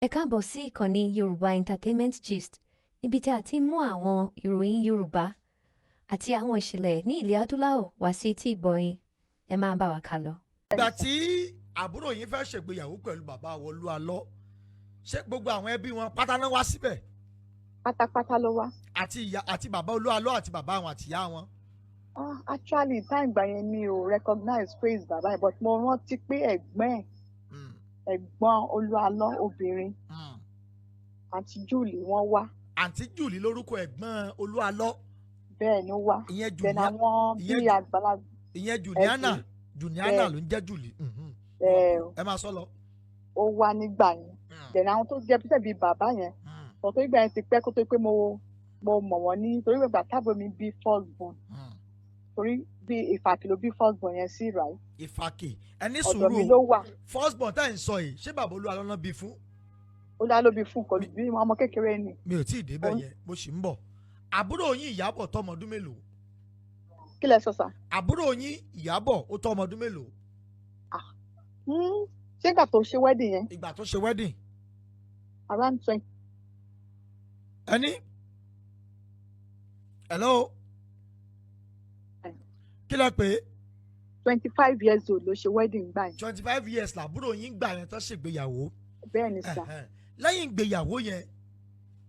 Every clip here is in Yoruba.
Ẹ káàbọ̀ sí ìkànnì Yorùbá Entertainment Gist, níbi tí a ti ń mú àwọn ìròyìn Yorùbá àti àwọn ìṣẹ̀lẹ̀ ní ilẹ̀ adúláwọ̀ wá sí etí ìgbọ̀yìn. Ẹ máa bá wa ká lọ. ìgbà tí àbúrò yín fẹ́ ṣègbéyàwó pẹ̀lú bàbá Olúalọ́, ṣé gbogbo àwọn ẹbí wọn pátá náà wá síbẹ̀? Pátápátá ló wá. àti bàbá Olúalọ́ àti bàbá àwọn àtìyá wọn. Actually time ìgbà yẹn mi ò recognize praise bàbá yẹn, but mo rántí pé ẹ̀gbọ́n Olúalọ́ obìnrin àǹtí Julie wọ́n wá. àǹtí Julie lórúkọ ẹ̀gbọ́n Olúalọ́. Bẹ́ẹ̀ ni ó wá. ìyẹn Then àwọn bí àgbàlagbà. ìyẹn Juliana ló ń jẹ́ Julie. ẹ máa sọ lọ. Ó wá nígbà yẹn. Then àwọn tó jẹ́ pípẹ́ bíi bàbá yẹn. Tọ́tọ́ ìgbà yẹn ti pẹ́ kó tó pé mo mọ̀ wọ́n ní torí ìgbà tábìlì mi bí first born. Torí bí Ìfàkì ló bí first born yẹn sí right. Ìfàkì ẹni ọ̀dọ̀ mi sùúrù ló wà. first born tá ẹ̀ ń sọ yìí ṣé bàbá Olúalọ́ náà bí fún? Olúalọ́ ló bí fún kò bí ọmọ kékeré ni. mi ò tí ì débẹ̀ yẹn mo sì ń bọ̀. àbúrò yín Ìyábọ̀ tọmọ ọdún mélòó? Kí lẹ sọ sà? àbúrò yín Ìyábọ̀ ó tọmọ ọdún mélòó? Ṣé ìgbà tó ṣe wedding yẹn? ìgbà tó ṣe wedding. Around 20. ẹni hello kí lẹ pé 25 years old ló ṣe wedding gbà yẹn. 25 years làbúrò yín gbà yẹn tó ṣègbéyàwó. Bẹ́ẹ̀ ni sà. lẹ́yìn ìgbéyàwó yẹn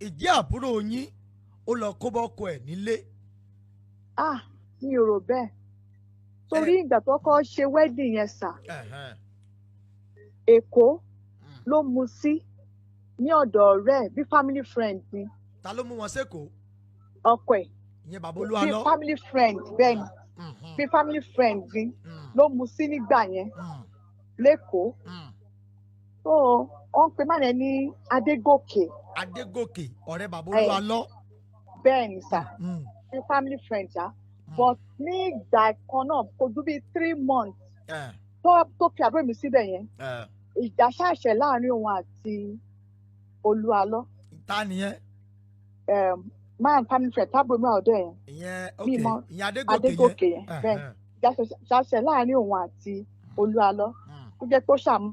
ìjẹ́ àbúrò yín ó lọ kó bọ́kọ ẹ̀ nílé. Mi ò rò bẹ́ẹ̀ torí ìgbà tó kọ́ ṣe wedding yẹn sà. Èkó ló mú sí ní ọ̀dọ̀ ọ̀rẹ́ bí family friend ni. ta ló mú wọn sẹ́kọ̀ọ́? Ọkọ ẹ̀. ìyẹn bàbá Olúalọ́. bí family friend bẹ́ẹ̀ ni bí family friend ni ló mú sí nígbà yẹn lẹ́kọ̀ọ́. So wọ́n pe má yẹn ní Adégòkè. Adégòkè ọ̀rẹ́ bàbá Olúalọ́. Bẹ́ẹ̀ ni sà bí family friend ṣá. But ní ìgbà kan náà kò ju bíi 3 months tó fi àbúrò mi síbẹ̀ yẹn ìjà ṣàṣẹ láàrin òun àti Olúalọ́. ta nìyẹn? Man family friend tábìlì mi ọ̀dọ̀ yẹn. ìyẹn Adégòkè yẹn bẹ́ẹ̀ ìjà ṣàṣẹ láàrin òun àti Olúalọ́. Ó jẹ́ pé ó ṣàmú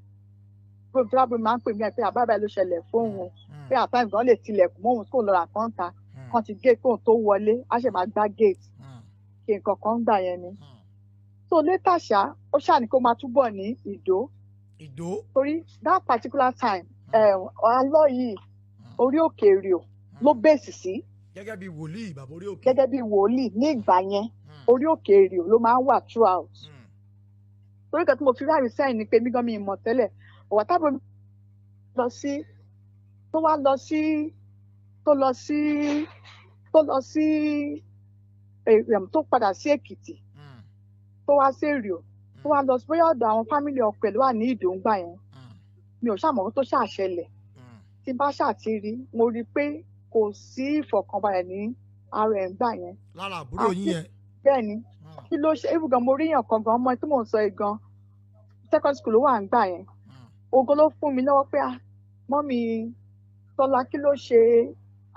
tábìlì máa ń pè mí ẹ̀ pé àbábà ló ṣẹlẹ̀ fóun pé àtàwọn ìgbọ́n lè tilẹ̀kùn mọ́ òun kó lọ rà kọ́ńtà kan ti gé kóun tó wọlé á ṣe máa gbá gate kí nǹkan kan gbà yẹn ni. So later ṣá ó ṣáà ní kó máa túbọ̀ ní Ìdó. Torí that particular time Alọ́ yìí orí òkè Èrìò ló bèsì sí. gẹ́gẹ́ bí wòlíì bàbá orí òkè. gẹ́gẹ́ bí wòlíì ní ìgbà yẹn orí òkè Èrìò ló máa ń wà throughout. torí kan tí mo fi ráàrí sẹ́yìn ni pé mí gan mi mọ̀ tẹ́lẹ̀ ọ̀wà tábìlì mi tó padà sí Èkìtì tó wá sí Èrìò tó wá lọ sí bóyá ọ̀dọ̀ àwọn fámìlì ọkọ ẹ̀ ló wà ní Ìdó ńgbà yẹn mi ò ṣàmọ̀ tó ṣàṣẹlẹ̀ tí bá ṣàtìrí mo rí i pé kò sí ìfọ̀kànbalẹ̀ ní ara ẹ̀ ńgbà yẹn. lára àbúrò yín yẹn. bẹ́ẹ̀ ni kí ló ṣe ibùgàn mo ríyàn kan gan ọmọ tí mò ń sọ yìí gan secondary school ló wà ńgbà yẹn ogo ló fún mi lọ́wọ́ pé mọ́mì Tọ́lá kí ló ṣe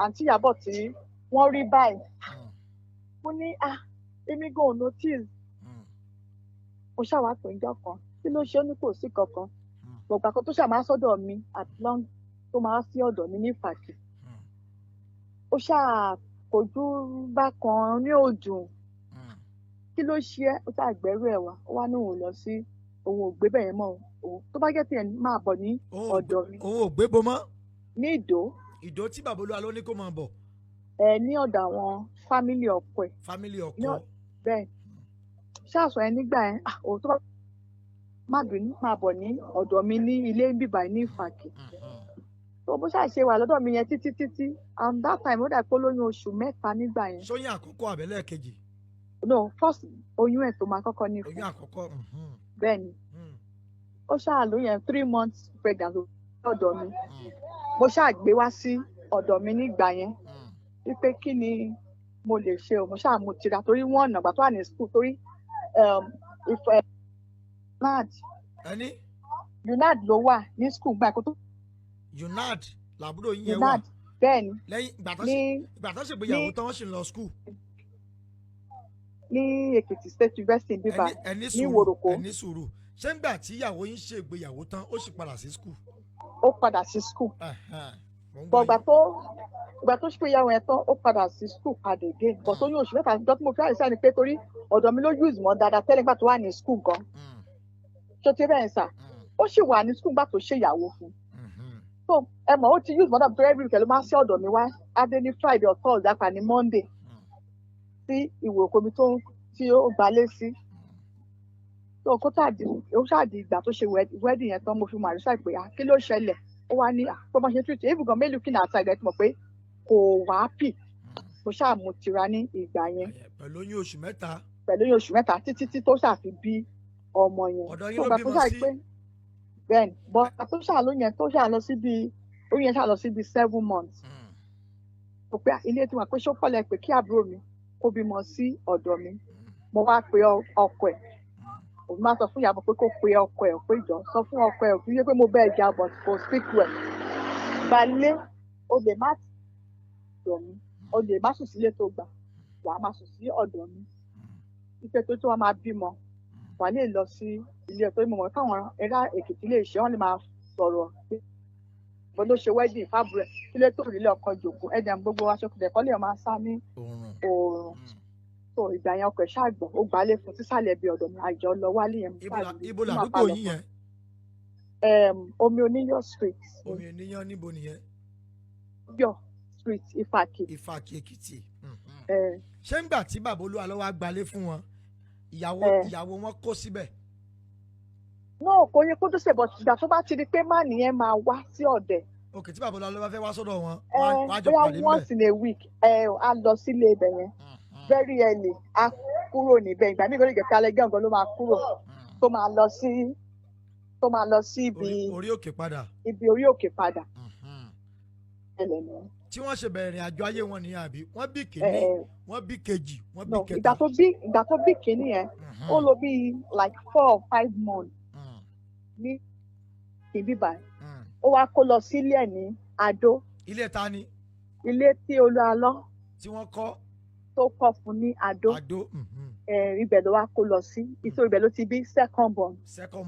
àǹtí Ìyábọ̀ tí wọ́n rí báyìí. mo ní èmi gan ò notice. mo ṣàwá pé ńjọ́ kan kí ló ṣe ó ní kò sí kankan gbọ̀gbà kan tó ṣàmá sọ́dọ̀ mi àti long tó máa sí ọ̀dọ̀ mi ní Ìfàkì. ó ṣàkójú bákan ní òdùn kí ló ṣe é ó ṣàgbẹ́rù ẹ̀ wá ó wá ní òun lọ sí òun ò gbé bẹ̀yẹn mọ́ òun tó bá jẹ́ tiẹ̀ máa bọ̀ ní ọ̀dọ̀ mi. òun ò gbé bo mọ́. ní Ìdó tí bàbá Olúalọ́ ní kó máa bọ̀. ní ọ̀dọ̀ àwọn fámìlì ọkọ ẹ̀. fámìlì ọkọ. bẹ́ẹ̀ ṣáàṣọ ẹ nígbà yẹn òun tó bá má bínú máa bọ̀ ní ọ̀dọ̀ mi ní ilé bíbá ní Ìfàkì. tó bó ṣàṣe wà lọ́dọ̀ mi yẹn títí and that time ó dà pé lóyún oṣù 3 nígbà yẹn. sóyún àkọ́kọ́ àbẹ́lẹ̀ kejì. no first oyún ẹ̀ tó máa kọ́kọ́ ní fún. oyún àkọ́kọ́. bẹ́ẹ̀ ni ó ṣàlóyún 3 months pregnant lọ́dọ̀ mi mo ṣàgbé wá sí ọ̀dọ̀ mi nígbà yẹn wípé kí ni mo lè ṣe o mo ṣàmú tira torí wọ́n ọ̀nà gbà tó wà ní school torí ìfẹ́ UNAD ló wà ní school gbà kó tó. UNAD làbúrò yín yẹn wà. bẹ́ẹ̀ ni. lẹ́yìn ìgbà tó ṣègbéyàwó tán wọ́n sì ń lọ school. ní Èkìtì State University bíbá ní Ìwòròkó. ẹni sùúrù ṣé ńgbà tí ìyàwó yín ṣègbéyàwó tán ó sì padà sí school. ó padà sí school but ìgbà tó ṣe pé ìyàwó yẹn tán ó padà sí school padà again but tó ní oṣù mẹ́ta ìjọ tí mo fi àìsàn ni pé torí ọ̀dọ̀ mi ló use mọ́ dáadáa tẹ́lẹ̀ nígbà tó wà ní school gan ṣó ti bẹ́ẹ̀ sà ó sì wà ní school nígbà tó ṣèyàwó fún so ẹ mọ̀ ó ti use mọ́ dáadáa torí every week ló máa ń ṣe ọ̀dọ̀ mi wá adé ní Friday or Thursday àpà ní Monday sí ìwé òkú mi tí ó gbalé sí so kó tàdí ó ṣáàdì ìgbà tó ṣe wedding yẹn tán mo fi mọ àrísà pé kí ló ṣẹlẹ̀ ó wá ní pé wọ́n ṣe treat even gan mélòó kí n àti àgbẹ̀ tí mo pé kò wá pì kò ṣáà mo tira ní ìgbà yẹn pẹ̀lú oyún oṣù mẹ́ta títí tó ṣàfi bí ọmọ yẹn ọ̀dọ̀ yín ló bímọ sí bẹ́ẹ̀ni bọ́n tó ṣàlọ́ yẹn tó ṣàlọ́ síbi oyún yẹn ṣàlọ́ síbi 7 months kò pé ilé tí wọn pé ṣó pọ̀lẹ́ pé kí àbúrò mi kó bímọ sí ọ̀dọ̀ mi mo wá pe ọkọ ẹ̀ òun máa sọ fún ìyàbọ̀ pé kó pe ọkọ ẹ̀ pé jọ sọ fún ọkọ ẹ̀ òfin yé pé mo bẹ́ẹ̀ jà but kò speak well gbalé o lè má ọ̀dọ̀ mi o lè má sùn sílé tó gbà wàá máa sùn sí ọ̀dọ̀ mi ipe tó wàá máa bímọ wà lè lọ sí ilé ẹ̀kọ́ ìmọ̀ káwọn ẹ̀rá Èkìtì lè ṣe wọ́n lè máa sọ̀rọ̀ pé bó ló ṣe wedding fábùrẹ̀ ilé tó rí ilé ọkọ jòkó ẹ̀dẹ̀ gbogbo aṣọ kìlẹ̀kọ́ lè máa sá ní oòrùn so ìgbà yẹn ọkọ̀ ṣáàgbọ̀ ó gbalẹ̀ fún sísàlẹ̀ bí ọ̀dọ̀ mi àjọ lọ wálé yẹn. ibo làdúgbò yín yẹn. Omi Oníyọ̀ street. Omi Oníyọ̀ níbo nìyẹn. Yọ̀ street Ifáàkì. Ifáàkì Èkìtì. ṣé ń gbà tí bàbá Olúwa ló wá gbalẹ̀ fún wọn ìyàwó wọn kó síbẹ̀. náà kò yẹ kó tó ṣe bọ̀ ìgbà tó bá ti di pé má nìyẹn máa wá sí ọ̀dẹ̀. òkè tí bàbá Olúwa ló bá fẹ́ wá sọ́dọ̀ wọn wọ́n á jọ pàdé níbẹ̀. once in a week a lọ sílé ibẹ̀ yẹn very early a kúrò níbẹ̀ ìgbà míì lórí ìgbẹ́ka alẹ́ gángan ló máa kúrò tó máa lọ sí ibi orí òkè padà. ibi orí òkè padà. tí wọ́n ṣe bẹ̀rẹ̀ ìrìn àjò ayé wọn nìyẹn àbí wọ́n bí kìíní wọ́n bí kejì wọ́n bí kẹta. ìgbà tó bí kìíní yẹn ó lò bí like 4 or 5 months ní ìbí báyìí ó wá kó lọ sílé ẹ̀ ní Adó. ilé ta ni. ilé tí Olúalọ́ tí wọ́n kọ́ tó kọ́ fún ní Adó ibẹ̀ ló wá kó lọ sí ìṣó ibẹ̀ ló ti bí second born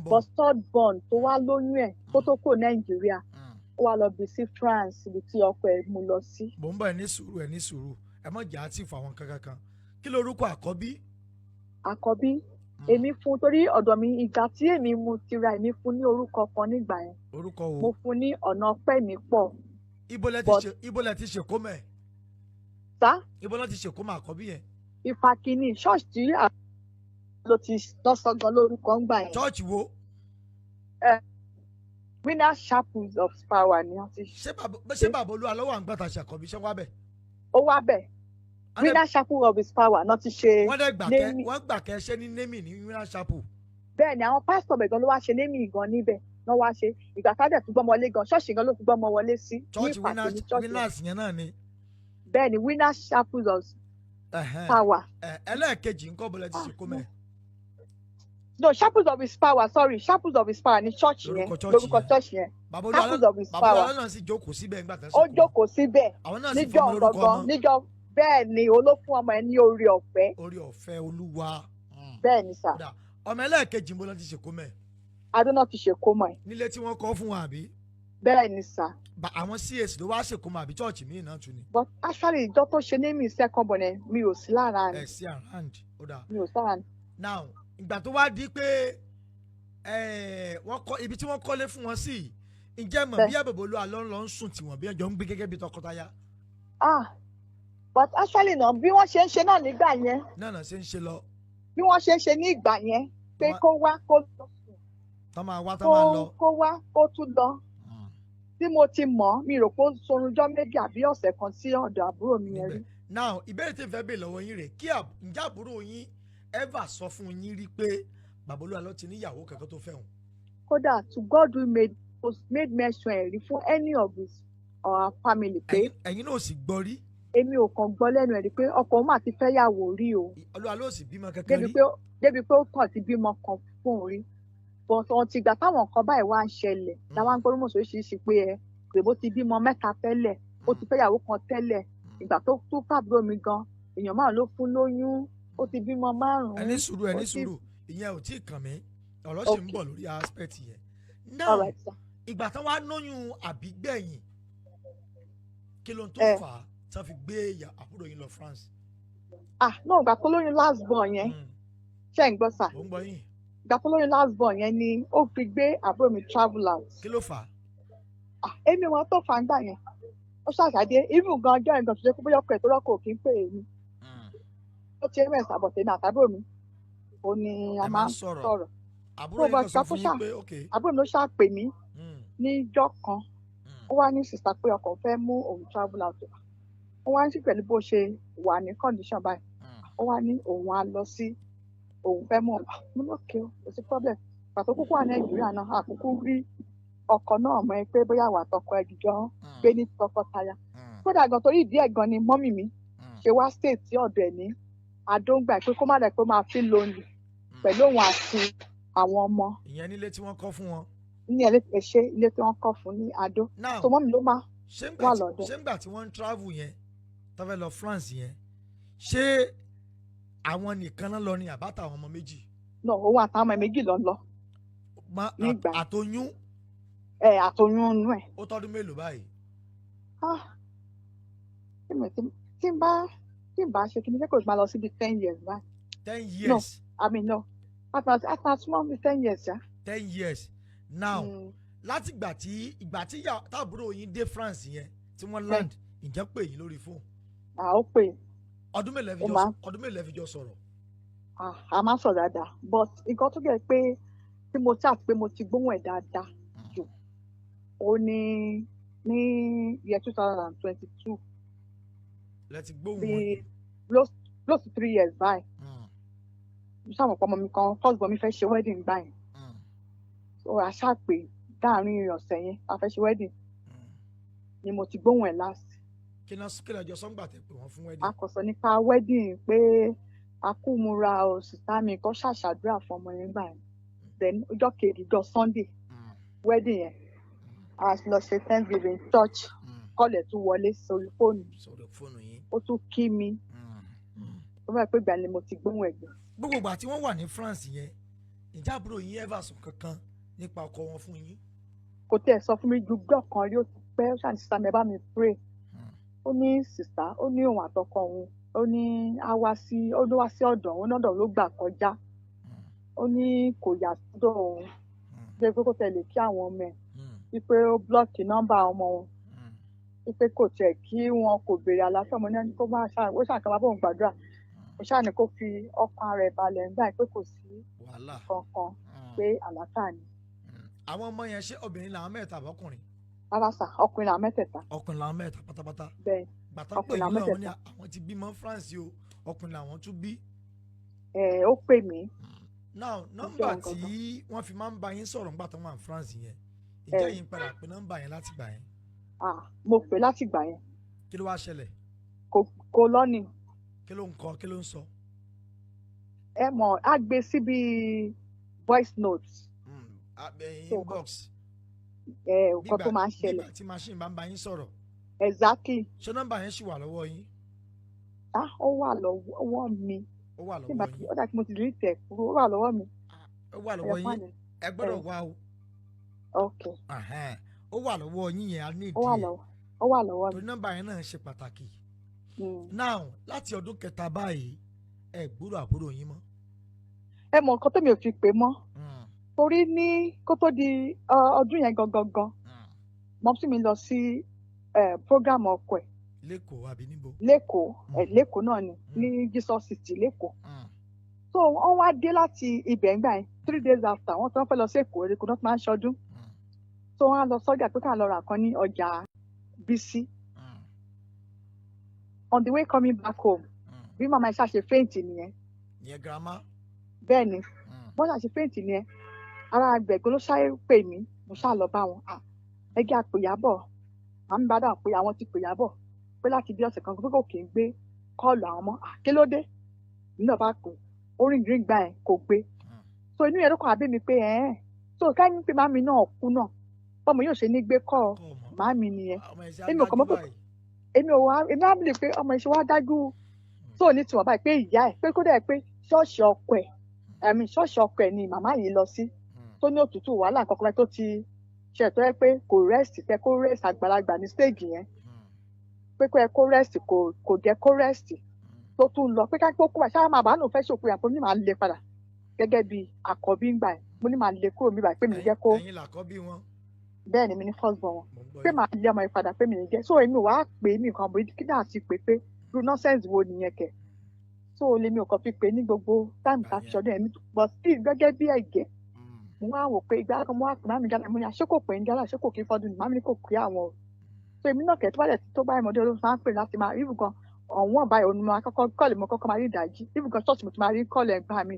but third born tó wá lóyún ẹ̀ kó tó kó Nàìjíríà ó wá lọ bí sí France ibi tí ọkọ ẹ̀ mú lọ sí. bò ń bọ̀ ẹ̀ ní sùúrù ẹ mọ̀ jà á tì fún àwọn kankan kí lorúkọ àkọ́bí. èmi fún torí ọ̀dọ̀ mi ìgbà tí èmi mu tira èmi fún ní orúkọ kan nígbà yẹn. orúkọ wo. mo fún ní ọ̀nà ọpẹ́ mi pọ̀. ibo lẹ ti ṣèkó mẹ́. sá. ibo lẹ ti ṣèkó mọ́ àkọ́bí yẹn. Ifáàkì ní ṣọ́ọ̀ṣì tí ló ti lọ́sọ̀gàn lórúkọ ń gbà yẹn. ṣọ́ọ̀ṣì wo. Winners Chapel of Power ni wọ́n ti ṣé bàbá Olúwa lọ́wọ́ àgbàtà ṣàkọ́bí ṣé wá bẹ̀. ó wá bẹ̀. Winners Chapel of His Power náà ti ṣe. wọ́n gbà kẹ́ ṣe ní némì ní Winners Chapel. bẹ́ẹ̀ ni àwọn pásítọ̀ bẹ̀ gan ló wá ṣe némì gan níbẹ̀ náà wá ṣe ìgbà tá a dẹ̀ tún gbọ́mọ wọlé gan ṣọ́ọ̀ṣì gan ló fi gbọ́mọ wọlé sí. ṣọ́ọ̀ṣì Winners yẹn náà ni. bẹ́ẹ̀ ni Winners Chapel of Power. ẹlẹ́ẹ̀kejì ńkọ́ bọ́lá ti ṣe kó mẹ́. no Chapel of His Power sorry Chapel of His Power ni church yẹn lórúkọ church yẹn Chapel of His Power. bàbá Olúwa náà sì jókòó síbẹ̀ nígbà tó ń sọ. ó jókòó síbẹ̀ níjọ́ gangan níjọ́ bẹ́ẹ̀ ni olófún ọmọ ẹ ní orí ọ̀fẹ́. orí ọ̀fẹ́ Olúwa. bẹ́ẹ̀ ni sà. ọmọ ẹlẹ́ẹ̀kejì bọ́lá ti ṣe kó mẹ́. Adóná ti ṣe kó mọ́ ẹ. nílé tí wọ́n kọ́ fún wa àbí. bẹ́ẹ̀ ni sà. àwọn CAC ló wá ṣèkó mọ́ àbí chọ́ọ̀chì míì náà tún ni. but actually ìjọ tó ṣe ní mi second born ẹ mi ò sí lára ẹ sí around ó dà. mi ò sí lára. now ìgbà tó wá di pé wọ́n kọ́ ibi tí wọ́n kọ́lé fún wọn sí ǹjẹ́ mọ̀ bí àbẹ̀bọ̀ Olúwa ló ń sùn tiwọn bí ẹjọ́ ń gbé gẹ́gẹ́ bí tọkọtaya. but actually náà bí wọ́n ṣe ń ṣe náà nígbà yẹn. náà ṣe ń ṣe lọ. bí wọ́n ṣe ń ṣe ní ìgbà yẹn pé kó wá kó lọ sùn. tọ́ máa wá tọ́ máa lọ. kó wá kó tún lọ. tí mo ti mọ̀ mi rò pé ó sorunjọ́ méjì àbí ọ̀sẹ̀ kan sí ọ̀dọ̀ àbúrò mi yẹn rí. now ìbéèrè tí n fẹ́ bèèrè lọ́wọ́ yín rè kí ǹjẹ́ àbúrò yín ever sọ fún yín rí pé bàbá Olúwa ló ti níyàwó kankan tó fẹ́ wọn. kódà to God we made mention ẹ̀rí fún any of his family pé. ẹ̀yin náà sì gbọ́ rí. èmi ò kàn gbọ́ lẹ́nu ẹ̀rí pé ọkọ òun àti fẹ́yàwó rí o. Olúwa ló sì bímọ kankan rí. débi pé ó kàn ti bímọ kan fún òun rí. but ọ̀n ti gbà táwọn nǹkan báyìí wá ń ṣẹlẹ̀ láwọn gbọ́dọ̀ oríṣiríṣi pé pèbó ti bímọ mẹ́ta tẹ́lẹ̀ ó ti fẹ́yàwó kan tẹ́lẹ̀ ìgbà tó fàbúrò mi gan èèyàn márùn ló fún lóyún ó ti bímọ 5. ẹni sùúrù ìyẹn ò tí ì kàn mí ọ̀rọ̀ sì ń bọ̀ lórí aspect yẹn. now ìgbà tán wá lóyún àbígbẹ̀yìn kí ló ń tó fà á tí wọ́n fi gbé àbúrò yín lọ France. náà ìgbà tó lóyún last born yẹn ṣe ń gbọ́ sà. ó ń gbọ́ yín. ìgbà tó lóyún last born yẹn ni ó fi gbé àbúrò mi travel out. kí ló fà á. èmi wọn tó fà ń gbà yẹn ó ṣàṣàdé even gan ọjọ́ ìgbà tó jẹ́ pé bóyá ọkọ̀ ẹ̀ tó rọ́kọ̀ kì í pè é mi. ó ti rẹ̀ sàbọ̀tẹ̀ ní àtàbúrò mi ó ní a máa ń sọ̀rọ̀. àbúrò yín kan sọ fún yín pé ok. àbúrò mi ló ṣàpè mí níjọ́ kan ó wá ní sìsà pé ọkọ̀ fẹ́ mú òun travel out. ó wá ní sí pẹ̀lú bó ṣe wà ní condition báyìí ó wá ní òun á lọ sí òun fẹ́ mú ọ̀la mo lókè ó kò sí problem pàtó kúkú wà nàìjíríà náà àkókò rí ọkọ̀ náà mọ̀ ẹ́ pé bóyá wà tọkọ ẹ̀ jọ gbé ní tọkọtaya kódà gan torí ìdí ẹ̀ gan ni mọ́mì mi ṣe wá state tí ọ̀dọ̀ ẹ̀ ní adóńgbà pé kó má dẹ̀ pé máa feel lonely pẹ̀lú òun àti àwọn ọmọ. ìyẹn nílé tí wọ́n kọ́ fún wọn. ní ẹ̀ṣẹ́ ilé tí wọ́n kọ́ fún ní adó so mọ́mì ló máa wà lọ́dọ̀. ṣé ńgbà tí wọ́n ń travel yẹn tó fẹ́ lọ France yẹn ṣé àwọn nìkan náà lọ ní àbáta àwọn ọmọ méjì. no òun àtàwọn ọmọ méjì lọ lọ. nígbà àtọyún. àtọyún inú ẹ̀. ó tọ́dún mélòó báyìí. tí n bá ṣe kí ni sẹ́kọ̀ọ́ máa lọ síbi 10 years báyìí. 10 years. no I mean no àtàtà small me 10 years ya. 10 years now láti ìgbà tí táàbúrò yín dé France yẹn tí wọ́n land ǹjẹ́ pè yín lórí fóònù. ó pè. ọdún mélòó ẹ fi jọ sọ̀rọ̀. a máa sọ dáadáa but nǹkan tó gẹ̀ pé tí mo chat pé mo ti gbóhùn ẹ̀ dáadáa jù ó ní year 2022. lẹ́tí gbóhùn wọn. close to 3 years báyìí. mo ṣàmọ̀ pé ọmọ mi kan first born mi fẹ́ ṣe wedding báyìí. so a ṣàpè láàrin ọ̀sẹ̀ yẹn a fẹ́ ṣe wedding ni mo ti gbóhùn ẹ̀ last. kí lọ́jọ́ sọ́ngbà tẹ̀ pé wọ́n fún wedding. a kò sọ nípa wedding pé a kú múra òsìta mi kọ́ ṣàṣàdúrà fún ọmọ yẹn gbà yẹn then ọjọ́ kejì ọjọ́ Sunday wedding yẹn a lọ ṣe Thanksgiving church kọ́lẹ̀ tún wọlé sórí fóònù yìí ó tún kí mi ó bá pẹ́ gbà ni mo ti gbóhùn ẹ̀gbẹ́. gbogbo ìgbà tí wọ́n wà ní France yẹn ìjà àbúrò yín ever sọ kankan nípa ọkọ wọn fún yín. kò tẹ̀ sọ fún mi ju gbọ́ kan rí ó ti pẹ́ ó ṣàní sísá mi ẹ bá mi pray ó ní sísá ó ní òun àtọkọ òun ó ní ó wá sí ọ̀dọ̀ òun lọ́dọ̀ ló gbà kọjá ó ní kò yà sọ́dọ̀ òun ṣe pé kò tẹ̀lé kí àwọn ọmọ ẹ̀ wípé ó blọ́ọ̀kì nọ́mbà ọmọ wọn wípé kò tẹ̀ kí wọn kò béèrè àlàáfíà ọmọ náà ní kó máa ó ṣàkàmá bóun gbàdúrà ó ṣáà ní kó fi ọkàn rẹ̀ balẹ̀ nígbà pé kò sí kankan pé àlàáfíà ni. àwọn ọmọ yẹn ṣé obìnrin làwọn mẹ́ta àbọ̀kùnrin. rárá sà ọkùnrin làwọn mẹ́tẹ̀ẹ̀ta. ọkùnrin làwọn mẹ́ta pátápátá. bẹ́ẹ̀ ọkùnrin làwọn mẹ́tẹ̀ẹ̀ta. àwọn ti bímọ France o ọkùnrin làwọn tún bí. ó pè mí. now nọ́mbà tí wọ́n fi máa ń bá yín sọ̀rọ̀ nígbà tó wà ní France yẹn ìjẹ́ yín padà pé nọ́mbà yẹn láti gbà yẹn. mo pè láti gbà yẹn. kí ló wá ṣẹlẹ̀. kò lọ́nì. kí ló ń kọ kí ló ń sọ. ẹ mọ̀ á gbé síbi voice notes. inbox. nǹkan tó máa ń ṣẹlẹ̀. nígbà tí machine bá ń bá yín sọ̀rọ̀. exactly. ṣé nọ́mbà yẹn ṣì wà lọ́wọ́ yín. ó wà lọ́wọ́ mi. ó wà lọ́wọ́ yín. ó dà kí mo ti delete ẹ̀ kúrò ó wà lọ́wọ́ mi. ó wà lọ́wọ́ yín ẹ gbọ́dọ̀ wá o. ok. ó wà lọ́wọ́ yín yẹn a ní ìdí ẹ̀. ó wà lọ́wọ́ mi. torí nọ́mbà yẹn náà ṣe pàtàkì. now láti ọdún kẹta báyìí ẹ gbúrò àbúrò yín mọ́. ẹ mọ nǹkan tẹ́mi ò fi pè mọ́ torí ní kó tó di ọdún yẹn gangan mọ́tò mi lọ sí program ọkọ ẹ̀. lẹ́kọ̀ọ́ àbí níbo. lẹ́kọ̀ọ́ náà ni ní Jesus City lẹ́kọ̀ọ́. so wọ́n wá dé láti ibẹ̀ ńgbà yẹn 3 days after wọ́n tí wọ́n fẹ́ lọ sí èkó náà máa ń ṣọdún. so wọ́n á lọ sọ́jà pé káà lọ rà kan ní ọjà Bísí. On the way coming back home bí màmá ẹ ṣàṣe faint nìyẹn. ìyẹn girama. bẹ́ẹ̀ ni bọ́n ṣàṣe faint nìyẹn ara àgbẹ̀gbọ́n ló ṣáà pè mí mo ṣáà lọ bá wọn ẹgbẹ́ àpèyàbọ̀ àmì bá dà pé àwọn ti pèyàbọ̀ pé láti bí ọ̀sẹ̀ kan pé kò kì í gbé kọ́ọ̀lù àwọn ọmọ kí ló dé nínú ọba pè orin green gbà ẹ̀ kò gbé so inú yẹn ló kàn á bí mi pé so káyọ̀ pé màmí náà kú náà bọ́mọ yóò ṣe ní gbé kọ́ màmí nìyẹn èmi ò kàn mọ́ pé èmi á bìlì pé ọmọ ìṣe wa dájú tó ní tiwọn báyìí pé ìyá ẹ̀ pé kó dẹ̀ pé ṣọ́ọ̀ṣì ọkọ ẹ̀ ni màmá yìí lọ sí tó ní òtútù wàhálà kankan tó ti ṣe tó yẹ pé kò rest fẹ́ kó rest àgbàlagbà ní stage yẹn pé kó yẹ kó rest kò jẹ́ kó rest tó tún lọ pé ká kó wá ṣáà máa bá nù fẹ́ ṣòkò yàtọ̀ ní màá lè padà gẹ́gẹ́ bí àkọ́bí ń gbà yẹn mo ní màá lè kúrò mi báyìí pé mi ní jẹ́ kó ẹ̀yin làkọ́bí wọn. bẹ́ẹ̀ ni mi ní first born wọn pé màá lé ọmọ yẹn padà pé mi ní jẹ́ so èmi ò wá pè é nìkan bó kí náà ti pè pé irú nonsense wo nìyẹn kẹ̀ so lèmi ò kàn fi pè é ní gbogbo táìmù tá a fi ṣọdún ẹ̀mí but still gẹ́gẹ́ bí ẹ̀gẹ́ mo wá wò pé ìgbà kan mo wá pè má mi gánà mo ní àṣekò pè ń gánà àṣekò kí fọdún ní má mi ní kò pé àwọn o so èmi náà kẹ̀ tó bá dẹ̀ tó báyìí mọ́dé olóhùn máa ń pè láti máa rí nǹkan ọ̀wọ́n báyìí òun máa kọ́kọ́ kọ́ọ̀lì mo kọ́kọ́ máa rí ìdájí rí nǹkan ṣọ́ọ̀ṣì mo ti máa rí kọ́ọ̀lì ẹ̀gbá mi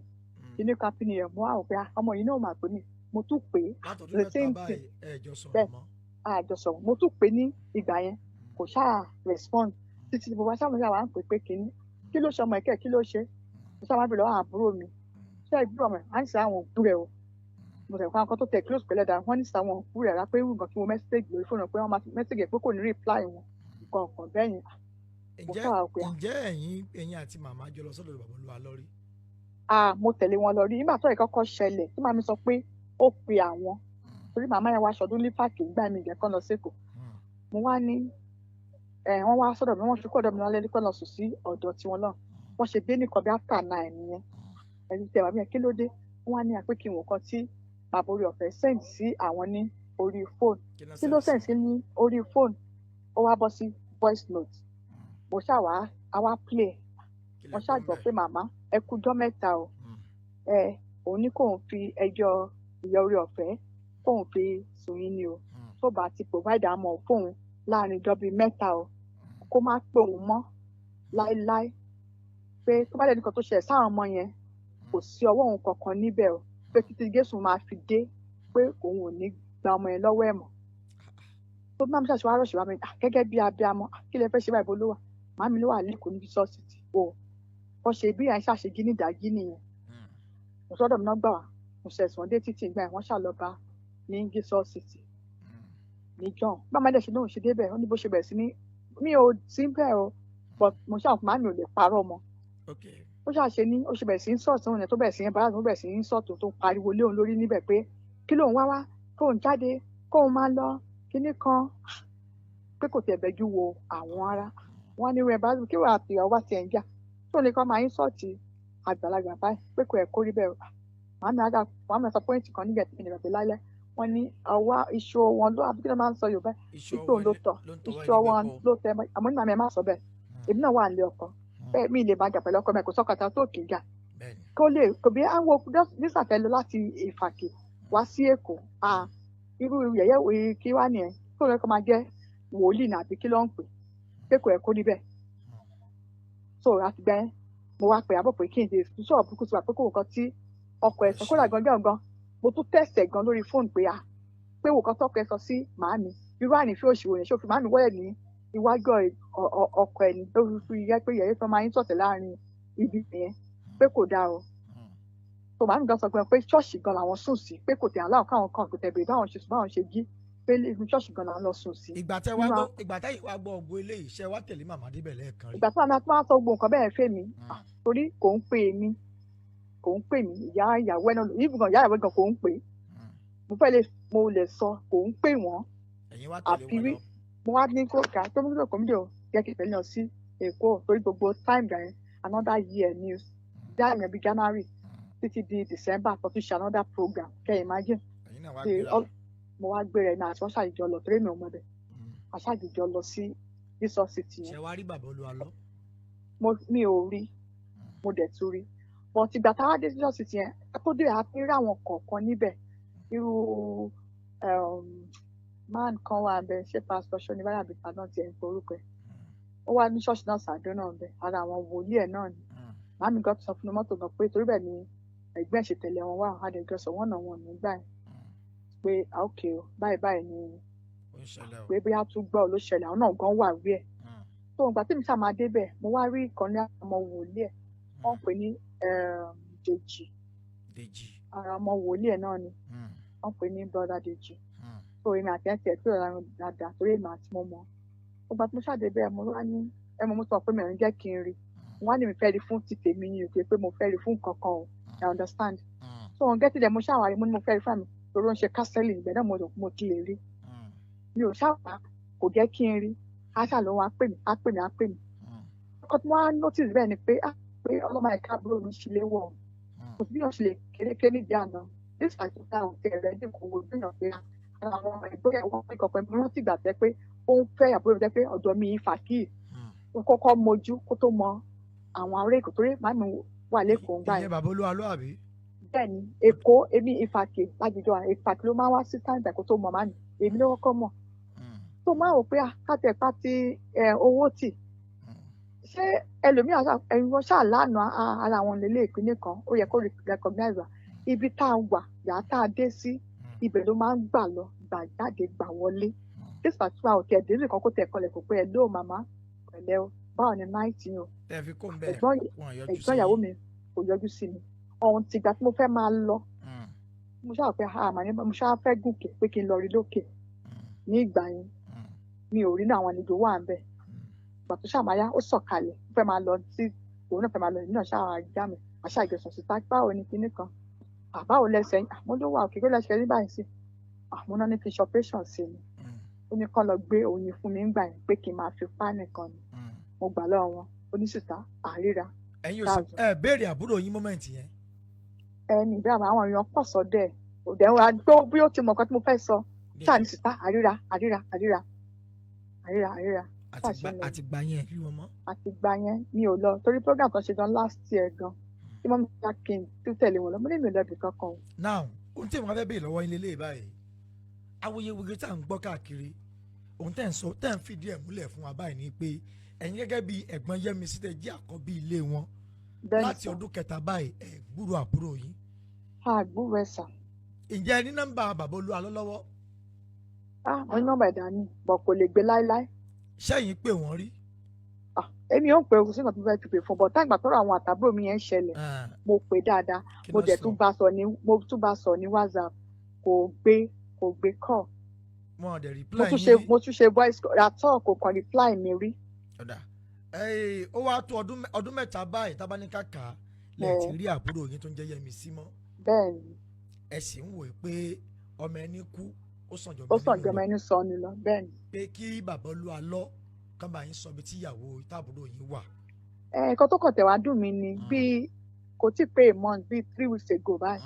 inú kápínì ẹ̀ mo wá wò pé ọmọ yìí náà máa pè mí mo tún pè é the same thing bẹ́ẹ̀ àjọsọ̀rọ̀ mo tún pè é ní ìgbà yẹn kò ṣáà respond títí mo bá sáwọn ìyá wa ń pè pé kínní kí ló ṣe ọmọ ẹ̀kẹ́ kí ló ṣe mo sábà bẹ̀rẹ̀ àwọn àbúrò mi ṣé ìbúrò ọmọ ẹ̀ á ń ṣe àwọn òkú rẹ̀ o mo tẹ̀ fún àwọn kan tó tẹ̀ close pẹ̀lẹ́ dáa wọ́n ní sàwọn òkú rẹ̀ rà pé irú nǹkan tí mo message lórí fóònù pé wọ́n máa message ẹ̀ pé kò ní reply wọn nǹkan ọ̀kan bẹ́ẹ̀ yẹn. ǹjẹ́ ẹ̀yin àti màmá jọ lọ sọ́dọ̀ bàbá olúwa lọ rí? Mo tẹ̀lé wọn lọ rí nígbà tó ìkọ́kọ́ ṣẹlẹ̀ tí màmí sọ pé ó pe àwọn torí màmá yẹn wá aṣọdún ní páàkì gbà mí ìjẹ́kọ́ lọ sẹ́kọ̀ọ́ mo wá ní wọ́n wá sọ́dọ̀ mi wọ́n fi kọ́ ọ̀dọ̀ mi lálẹ́ kọ́ lọ sùn sí ọ̀dọ̀ tiwọn náà wọ́n ṣe dé nìkan bí after 9 nìyẹn ẹni tẹ̀ wá bí yẹn kí ló dé wọ́n á ní àpé kí n wò kan tí bàbá orí ọ̀fẹ́ send sí àwọn ní orí fóònù kí ló send sí ní orí fóònù ó wá bọ́ sí voice note mo ṣàwá àwa play wọ́n ṣàgbọ́ pé màmá ẹ kújọ́ mẹ́ta o òun ní kóun fi ẹjọ́ ìyá orí ọ̀fẹ́ kóun fi sùn yín ni o tó bá ti provide àmọ́ fóun láàrin ìjọ bíi mẹ́ta o kó má pè òun mọ́ láéláé pé tó bá lẹ́nu kan tó ṣẹlẹ̀ sáwọn ọmọ yẹn kò sí ọwọ́ òun kankan níbẹ̀ o pé títí Jésù máa fi dé pé òun ò ní gba ọmọ yẹn lọ́wọ́ ẹ̀ mọ́ tó máa ń ṣàṣewá rọ̀ṣẹ̀ wá mi gẹ́gẹ́ bí abiyamọ kí lẹ fẹ́ ṣe báyìí bó ló wà màmí ló wà lẹ́kọ̀ọ́ níbi sọ́ọ̀sìtì o wọ́n ṣe bí à ń ṣàṣegí ní ìdájí nìyẹn mo sọ́dọ̀ mi náà gbà wá mo ṣẹ̀sùn dé títì ìgbà yẹn wọ́n ṣàlọ́ba ní Jesus City ní John báwọn ẹ̀dẹ̀ ṣe lóun ṣe débẹ̀ ó ní bó ṣe bẹ̀rẹ̀ sí ní mi ò sí bẹ́ẹ̀ o but mo ṣàwọn kò má mi ò lè parọ́ mọ́ ó ṣàṣe ní ó ṣe bẹ̀rẹ̀ sí ń sọ̀tún òun yẹn tó bẹ̀rẹ̀ sí ń bára tó bẹ̀rẹ̀ sí ń sọ̀tún tó pariwo lé òun lórí níbẹ̀ pé kí lóun wá kóun jáde kóun máa lọ kinní kan pé kò tẹ̀ bẹ́jú wo àwọn ará wọn ní rẹ̀ bá kí wàá fi ọwọ́ tiẹ̀ ń jà tó ní kọ́ máa ń sọ̀tì àgbàlagbà báyìí pé kò ẹ̀ kórí bẹ́ẹ̀ màmí sọ pọ́ìntì kan nígbà tí ènìyàn fi lálẹ́ wọ́n ní ọwọ́ iṣu wọn ló àbí kí ló máa ń sọ Yorùbá iṣu òun ló tọ̀ iṣu wọn ló tẹ àmọ́ ní màmí ẹ má sọ bẹ́ẹ̀ èmi náà wà nílé ọkọ bẹ́ẹ̀ mi lè máa jà pẹ̀lú ọkọ mi kò sọ́kàtà tó kì í jà kó lè kò bí àwọn nísàfẹ́ lọ láti Ìfàkì wá sí Èkó irú yẹ̀yẹ́ òye kí wá nìyẹn tó lọ́kọ́ máa jẹ́ wòlíì nàbí kí ló ń pè kò ẹ̀ kó níbẹ̀ so àti gbẹ́ mo wá pè àbọ̀ pé kí n dé sọ̀rọ̀ burúkú sí wa pé kò nǹkan tí ọkọ̀ ẹ̀ sọ kó làgán gan mo tún tẹ̀sẹ̀ gan lórí fóònù pé wò kan tọ́kọ ẹ sọ sí màámi irú ànífẹ́ òṣìwò yẹn ṣòfin màámi wọ́lẹ̀ ní iwájú ọkọ ẹ̀ ní lórí fi yẹ pé yẹ̀yẹ́ tó máa ń sọ̀tẹ̀ láàrin ibi yẹn pé kò dáa o tó màámi gan sọ pé ṣọ́ọ̀ṣì gan làwọn sùn sí pé kò tẹ̀ aláwọ̀ káwọn kan kò tẹ̀ bèrè báwọn ṣe sùn báwọn ṣe jí pé inú ṣọ́ọ̀ṣì gan làwọn lọ sùn sí. ìgbà tẹ́ wá gbọ́ ọgbó eléyìí ṣe wá tẹ̀lé màmá débẹ̀ lẹ́ẹ̀kan rí. ìgbà tí màmá tó máa sọ gbogbo nǹkan bẹ́ẹ̀ fẹ́ mi torí kò ń pè mí ìyá ìyàwó ẹ̀ náà ìbùkún ìyá ìyàwó gan kò ń pè mo lè sọ kò ń pè wọ́n àfi rí mo wá ní kó ga tó múlò kò mílò jẹ́ kí ìfẹ́ lọ sí Èkó torí gbogbo time gan another year news dáhùn yẹn bí January títí di December tó tún ṣe another program kẹ́ imagine mo wá gbé rẹ̀ náà àti wọ́n ṣàjìjọ lọ torí mi ò mọ̀ bẹ́ẹ̀ àṣàjìjọ lọ sí Jesus City yẹn. ṣé wàá rí bàbá Olúwa lọ. mi ò rí mo dẹ̀ tún rí but ìgbà táwa dé Jesus City yẹn tó dé àti rí àwọn kọ̀ọ̀kan níbẹ̀ irú man kan wà bẹ́ẹ̀ ṣé pastor ṣọ́ni báyà bìtà náà ti ẹ̀ ń forúkọ ẹ̀ ó wá ní ṣọ́ọ̀ṣì náà sàdó náà bẹ́ẹ̀ ara àwọn wòlíì ẹ̀ náà ni màámi gan sọ fún mọ́tò gan pé torí bẹ́ẹ̀ ni ẹ̀gbẹ́ ẹ̀ ṣe tẹ̀lé wọn wá àdéjọ sọ wọ́n náà wọn nígbà yẹn pé okay o báyìí ni pé bí a tún gbọ́ ló ṣẹlẹ̀ àwọn náà gan wà rí ẹ̀ tó ìgbà tí mi ṣáà máa débẹ̀ mo wá rí ìkànnì ọmọ wòlíì ẹ̀ wọ́n pè ní Dèjì ara ọmọ wòlíì ẹ̀ náà ni wọ́n pè ní brother Dèjì so èmi àti ẹ̀ tiẹ̀ tó rọra dáadáa torí èmi àti mo mọ̀ ìgbà tí mo ṣáà débẹ̀ mo wá ní mo sọ pé mi ò ní jẹ́ kí n rí mo wá ní mi fẹ́ rí fún ti tèmi ni òkè pé mo fẹ́ rí fún kankan o I understand so òun gẹ́tì dẹ̀ mo ṣàwárí mo ní mo fẹ́ rí fún mi torí ó ń ṣe counseling ìgbẹ́ náà mo ti lè rí mi ò ṣàpá kò jẹ́ kí n rí aṣá ló wá pè mí á pè mí ọkọ tí wọ́n á notice bẹ́ẹ̀ ni pé ọlọ́mọ ẹ̀ka àbúrò mi ṣe léwọ̀ kò sí bí wọ́n ṣe lè kéréké nídìí àná this àti táwọn ti ẹ̀rẹ́ dín kò wò gbìyànjú pé àwọn ẹgbẹ́ ẹ̀wọ̀n pé kọ̀ọ̀kan mi rántí ìgbà tẹ́ pé ó ń fẹ́ àbúrò mi tẹ́ pé ọ̀dọ̀ mi fàkì ó kọ́kọ́ mojú kó tó mọ àwọn ará èkó torí màmí wà lẹ́kọ̀ọ́ ńgbà yẹn. ìyẹn bàbá olúwa ló àbí. bẹ́ẹ̀ni èkó èmi ìfàkì lájújọ ìfàkì ló máa wá sí táǹtà kó tó mọ màmí èmi ló kọ́kọ́ mọ̀ tó máa wò pé kátẹ̀pá ti owó tì ṣé ẹlòmíràn ẹ̀yin wọn ṣáà lánàá ara àwọn lélẹ̀ ìpínlẹ̀ kan ó yẹ kó recognize wa ibi tá a wà yàrá tá a dé sí ibẹ̀ ló máa ń gbà lọ gbà jáde gbà wọlé this particular hotel délé kan kó tẹ̀ kọlẹ̀ kó pé ẹ lóò màmá pẹ̀lẹ́ o báwo ni náìtì o ẹ̀gbọ́n ìyàwó mi kò yọjú sí mi ọ̀hún tìgbà tí mo fẹ́ máa lọ mo ṣáà pé mo ṣáà fẹ́ gòkè pé kí n lọ rí lókè ní ìgbà yẹn mi ò rí náà àwọn àlejò wà ń bẹ̀ ìgbà tó ṣàmáyá ó sọ̀kalẹ̀ ó fẹ́ máa lọ sí òun náà fẹ́ máa lọ ìlú náà ṣáà já mi àṣà ìgbésàn sí tá báwo ni kinní kan báwo lẹ́sẹ̀ àmọ́ ló wà òkè kó lẹ́sẹ̀ rí báyìí sí àmọ́ náà ní fi ṣọpẹ́ṣàn sí ni ó ní kán lọ gbé oyin fún mi ńgbà yẹn pé kí n máa fi pa nìkan ni mo gbà lọ́wọ́ wọn oníṣùtá àríra. ẹ̀yin ò sì béèrè àbúrò yín mọ́mẹ́ǹtì yẹn. ẹni ìbí àwọn èèyàn pọ̀ sọ́dọ̀ ẹ̀ òdẹ̀ wa gbọ́ bí ó ti mọ̀ nǹkan tí mo fẹ́ sọ ṣáà ní ṣùtá àríra. àtìgbà yẹn rí wọn mọ́. àtìgbà yẹn mi ò lọ torí program kan ṣe gan last year gan tí mo máa kí n tó tẹ̀lé wọn lọ mo lè mi ò lọ ibì kankan o. now ohun tí mo fẹ́ béèrè lọ́wọ́ ilé ilé báyìí awuyewuye tá à ń gbọ́ káàkiri ohun tẹ́ ń sọ tẹ́ ń fìdí ẹ̀ múlẹ̀ fún wa báyìí ni pé ẹ̀yin gẹ́gẹ́ bí ẹ̀gbọ́n Yẹ́misí tẹ́ jẹ́ àkọ́bí ilé wọn láti ọdún kẹta báyìí ẹ̀ gbúrò àbúrò yín. àgbúrò ẹ̀ sà. ǹjẹ́ ẹ ní nọ́mbà bàbá Olúwa lọ́wọ́? mo ní nọ́mbà ìdání bọ̀ kò lè gbé láéláé. ṣẹ́yìn pè wọ́n rí? èmi ò pè sí nǹkan tó fẹ́ ti pè fún bọ̀ táìgbà tọ́rọ àwọn àtàbúrò mi yẹn ń ṣẹlẹ̀ mo pè dáadáa mo dẹ̀ tún bá sọ ní WhatsApp kò gbé call. mo tún ṣe voice àtọ́ kò kàn reply mi rí. ó wá tó ọdún mẹ́ta báyìí tábánikàkà lẹ́yìn tí rí àbúrò yín tó ń jẹ́ Yẹ́misí mọ́. bẹ́ẹ̀ni. ẹ sì ń wò pé ọmọ ẹni kú ó sàn jọmọ ẹni sọ ni lọ bẹ́ẹ̀ni. pé kí bàbá Olúwa lọ kán bá yín sọ bí tí ìyàwó táàbúrò yín wà. nǹkan tó kàn tẹ̀ wá dùn mí ni bíi kò tí ì pé a month bíi 3 weeks ago báyìí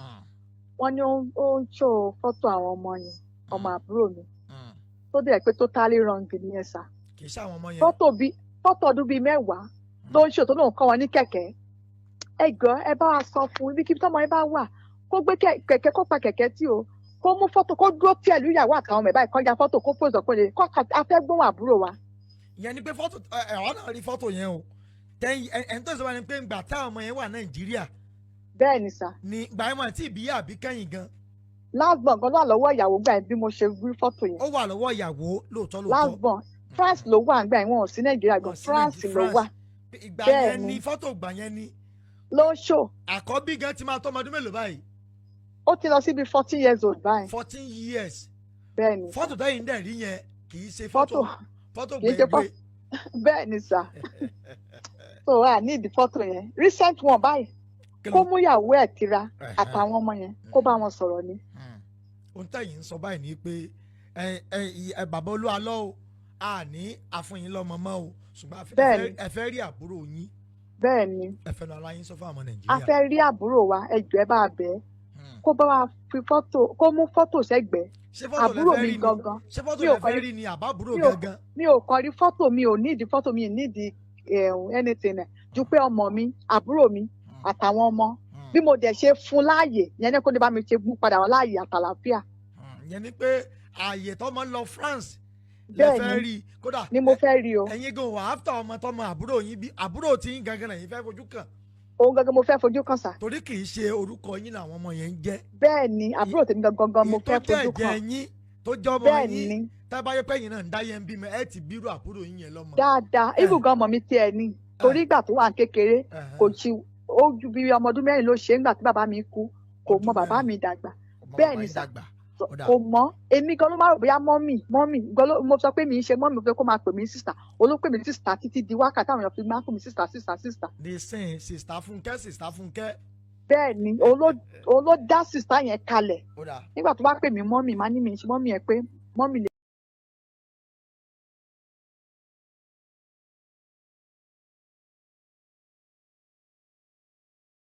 wọ́n ní ó ń ṣó fọ́tò àwọn ọmọ yẹn ọmọ àbúrò mi tó dẹ̀ pé totally wrong ni ẹ sà. kì í ṣàwọn ọmọ yẹn. fọ́tò ọdún bíi 10 ló ń ṣe tó lóun kọ́ wọn ní kẹ̀kẹ́ ẹ gbọ́ ẹ bá wa sọ fún ibi kíbi tọ́mọ yẹn bá wà kó gbé kẹ̀kẹ́ kó pa kẹ̀kẹ́ tí o kó mú fọ́tò kó dúró tí ẹ̀lú ìyàwó àtàwọn ọmọ ẹ̀ báyìí kọjá fọ́tò kó pòsò pé kó afẹ́ gbóhùn àbúrò wa. ìyẹn ni pé fọ́tò ẹ̀họ́ náà rí fọ́tò yẹn o tẹ́yìn ẹni tó sọ wá ni pé ìgbà táwọn ọmọ yẹn wà Nàìjíríà. bẹ́ẹ̀ ni sà. ni ìgbà yẹn wọn àti ìbíyà àbí kẹ́yìn gan. last born gan ló wà lọ́wọ́ ìyàwó gbà bí mo ṣe rí fọ́tò yẹn. ó wà lọ́wọ́ ìyàwó lóòótọ́. last born France ló wà gbà yẹn wọn ò sí Nàìjíríà gan France ló wà. ìgbà yẹn ni fọ́tò ìgbà yẹn ni. ló ń ṣò. àkọ́bí gan ti máa tó ọmọdún mélòó báyìí? ó ti lọ síbi 14 years old báyìí. 14 years. bẹ́ẹ̀ni. fọ́tò tẹ́yìn dẹ̀ rí yẹn kì í ṣe fọ́tò gbẹ̀gbẹ̀. bẹ́ẹ̀ni sà. so I need the photo yẹn recent one báyìí kó mú ìyàwó ẹ̀ tira àtàwọn ọmọ yẹn kó bá wọn sọ̀rọ̀ ni. ohun tẹ́yìn ń sọ báyìí ni pé bàbá Olúwa lọ o a ní àfúnyín lọ́mọ mọ́ o ṣùgbọ́n ẹ fẹ́ rí àbúrò yín. bẹ́ẹ̀ni. ẹ fẹ́ lọ ara yín sọ fún àwọn Nàìjíríà. a fẹ́ rí àbúrò wa ẹjọ́ ẹ bá bẹ́ẹ̀ kó bá wa fi fọ́tò kó mú fọ́tò sẹ́gbẹ̀ẹ́ àbúrò mi gangan. ṣé fọ́tò lẹ fẹ́ rí ni àbábúrò gangan. mi ò kàn rí fọ́tò mi ò nídìí fọ́tò mi ò nídìí anything ju pé ọmọ mi àbúrò mi àtàwọn ọmọ bí mo dẹ̀ ṣe fún láàyè yẹn ní kó ní bá mi ṣe mú padà wọn láàyè àtàlàfíà. yẹn ni pé ààyè tọmọ lọ France lẹ fẹ́ rí kódà ni mo fẹ́ rí o. ẹ̀yin gan wà áfítà ọmọ tọmọ àbúrò yín bí àbúrò tí yín gangan lẹ́yìn fẹ́ fojú kàn. òun gangan mo fẹ́ fojú kàn sà. torí kì í ṣe orúkọ yín làwọn ọmọ yẹn ń jẹ́. bẹ́ẹ̀ ni àbúrò tèmi gangan mo fẹ́ fojú kàn. ìtọ́jú ẹ̀jẹ̀ yín tó jẹ́ ọmọ yín tábàyẹ pẹ́yìn náà ń dá yẹn bímọ ẹ ti bírò àbúrò yín yẹn lọ́mọ. dáadáa ibùgàn ọmọ mi tiẹ̀ ni torí ìgbà tó wà kékeré kò sí ó ju bí ọmọ ọdún 4 ló ṣe ńgbà tí bàbá mi kú kò mọ bàbá mi dàgbà bẹ́ẹ̀ ni sà kò mọ èmi gan ló máa rò bóyá mọ́mì mo sọ pé mi ń ṣe mọ́mì mo fẹ́ kó máa pè mí sísà olópè mi sísà títí di wákàtí àwọn èèyàn fi máa ń pè mí sísà. ní sìn sísà Fúnkẹ́. bẹ́ẹ̀ ni òun ló dá sista yẹn kalẹ̀ ó dà nígbà tó bá pè mí mọ́mì má ní mi ṣe mọ́mì ẹ pé mọ́mì